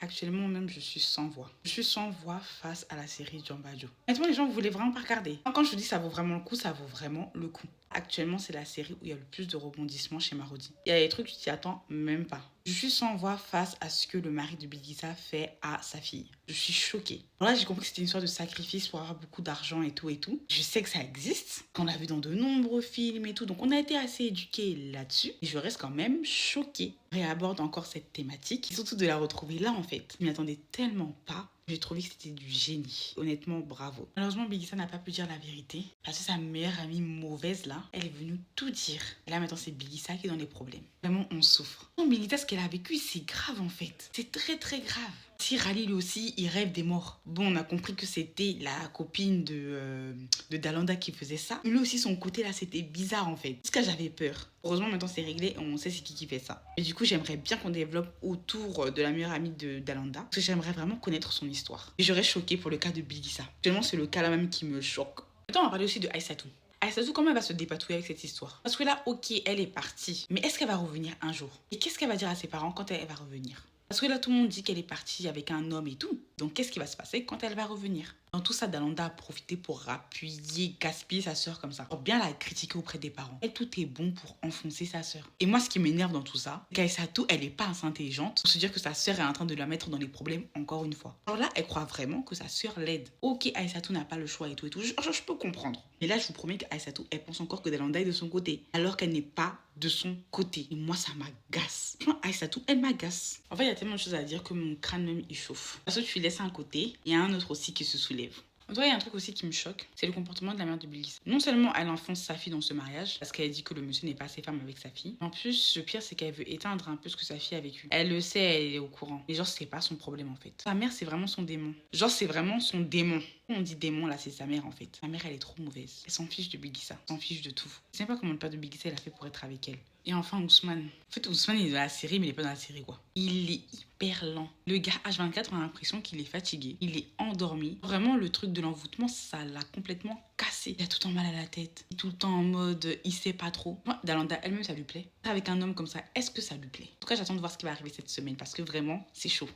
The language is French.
Actuellement même, je suis sans voix. Je suis sans voix face à la série Jambajo. Honnêtement, les gens voulaient vraiment pas regarder. Quand je vous dis ça vaut vraiment le coup, ça vaut vraiment le coup. Actuellement, c'est la série où il y a le plus de rebondissements chez Marodi. Il y a des trucs que tu t'y attends même pas. Je suis sans voix face à ce que le mari de Bilissa fait à sa fille. Je suis choquée. Alors là, j'ai compris que c'était une sorte de sacrifice pour avoir beaucoup d'argent et tout et tout. Je sais que ça existe, qu'on l'a vu dans de nombreux films et tout. Donc on a été assez éduqués là-dessus. Et je reste quand même choquée. Réaborde encore cette thématique. Et surtout de la retrouver là en fait. Je m'y attendais tellement pas. J'ai trouvé que c'était du génie. Honnêtement, bravo. Malheureusement, Bigissa n'a pas pu dire la vérité. Parce que sa meilleure amie mauvaise, là, elle est venue tout dire. Et là, maintenant, c'est Bigissa qui est dans les problèmes. Vraiment, on souffre. Non, Bigissa, ce qu'elle a vécu, c'est grave, en fait. C'est très, très grave. Si Rally, lui aussi, il rêve des morts. Bon, on a compris que c'était la copine de Dalanda qui faisait ça. Mais lui aussi, son côté, là, c'était bizarre, en fait. Parce que j'avais peur. Heureusement, maintenant, c'est réglé et on sait c'est qui fait ça. Et du coup, j'aimerais bien qu'on développe autour de la meilleure amie de Dalanda. Parce que j'aimerais vraiment connaître son histoire. Et j'aurais choqué pour le cas de Bigissa. Actuellement, c'est le cas là même qui me choque. Maintenant, on va parler aussi de Aïssatou. Aïssatou, comment elle va se dépatouiller avec cette histoire? Parce que là, ok, elle est partie. Mais est-ce qu'elle va revenir un jour? Et qu'est-ce qu'elle va dire à ses parents quand elle va revenir? Parce que là, tout le monde dit qu'elle est partie avec un homme et tout. Donc, qu'est-ce qui va se passer quand elle va revenir? Dans tout ça, Dalanda a profité pour appuyer, gaspiller sa sœur comme ça. Pour bien la critiquer auprès des parents. Elle, tout est bon pour enfoncer sa sœur. Et moi, ce qui m'énerve dans tout ça, c'est qu'Aïssatou, elle est pas assez intelligente pour se dire que sa sœur est en train de la mettre dans les problèmes encore une fois. Alors là, elle croit vraiment que sa sœur l'aide. Ok, Aïssatou n'a pas le choix et tout et tout. Je peux comprendre. Mais là, je vous promets qu'Aïssatou, elle pense encore que Dalanda est de son côté. Alors qu'elle n'est pas de son côté. Et moi, ça m'agace. Franchement, Aïssatou, elle m'agace. En fait, il y a tellement de choses à dire que mon crâne même, il chauffe. Parce que tu laisses un côté, il y a un autre aussi qui se soulève. En tout cas, il y a un truc aussi qui me choque, c'est le comportement de la mère de Billy. Non seulement elle enfonce sa fille dans ce mariage, parce qu'elle dit que le monsieur n'est pas assez ferme avec sa fille, mais en plus, le pire, c'est qu'elle veut éteindre un peu ce que sa fille a vécu. Elle le sait, elle est au courant. Mais genre, c'est pas son problème en fait. Sa mère, c'est vraiment son démon. Genre, c'est vraiment son démon. Quand on dit démon, là, c'est sa mère en fait. Sa mère, elle est trop mauvaise. Elle s'en fiche de Bigissa, elle s'en fiche de tout. Je sais pas comment le père de Bigissa, il a fait pour être avec elle. Et enfin, Ousmane. En fait, Ousmane, il est dans la série, mais il est pas dans la série, quoi. Il est hyper lent. Le gars H24, on a l'impression qu'il est fatigué. Il est endormi. Vraiment, le truc de l'envoûtement, ça l'a complètement cassé. Il a tout le temps mal à la tête. Il est tout le temps en mode, il sait pas trop. Moi, Dalanda, elle-même, ça lui plaît. Avec un homme comme ça, est-ce que ça lui plaît? En tout cas, j'attends de voir ce qui va arriver cette semaine, parce que vraiment, c'est chaud.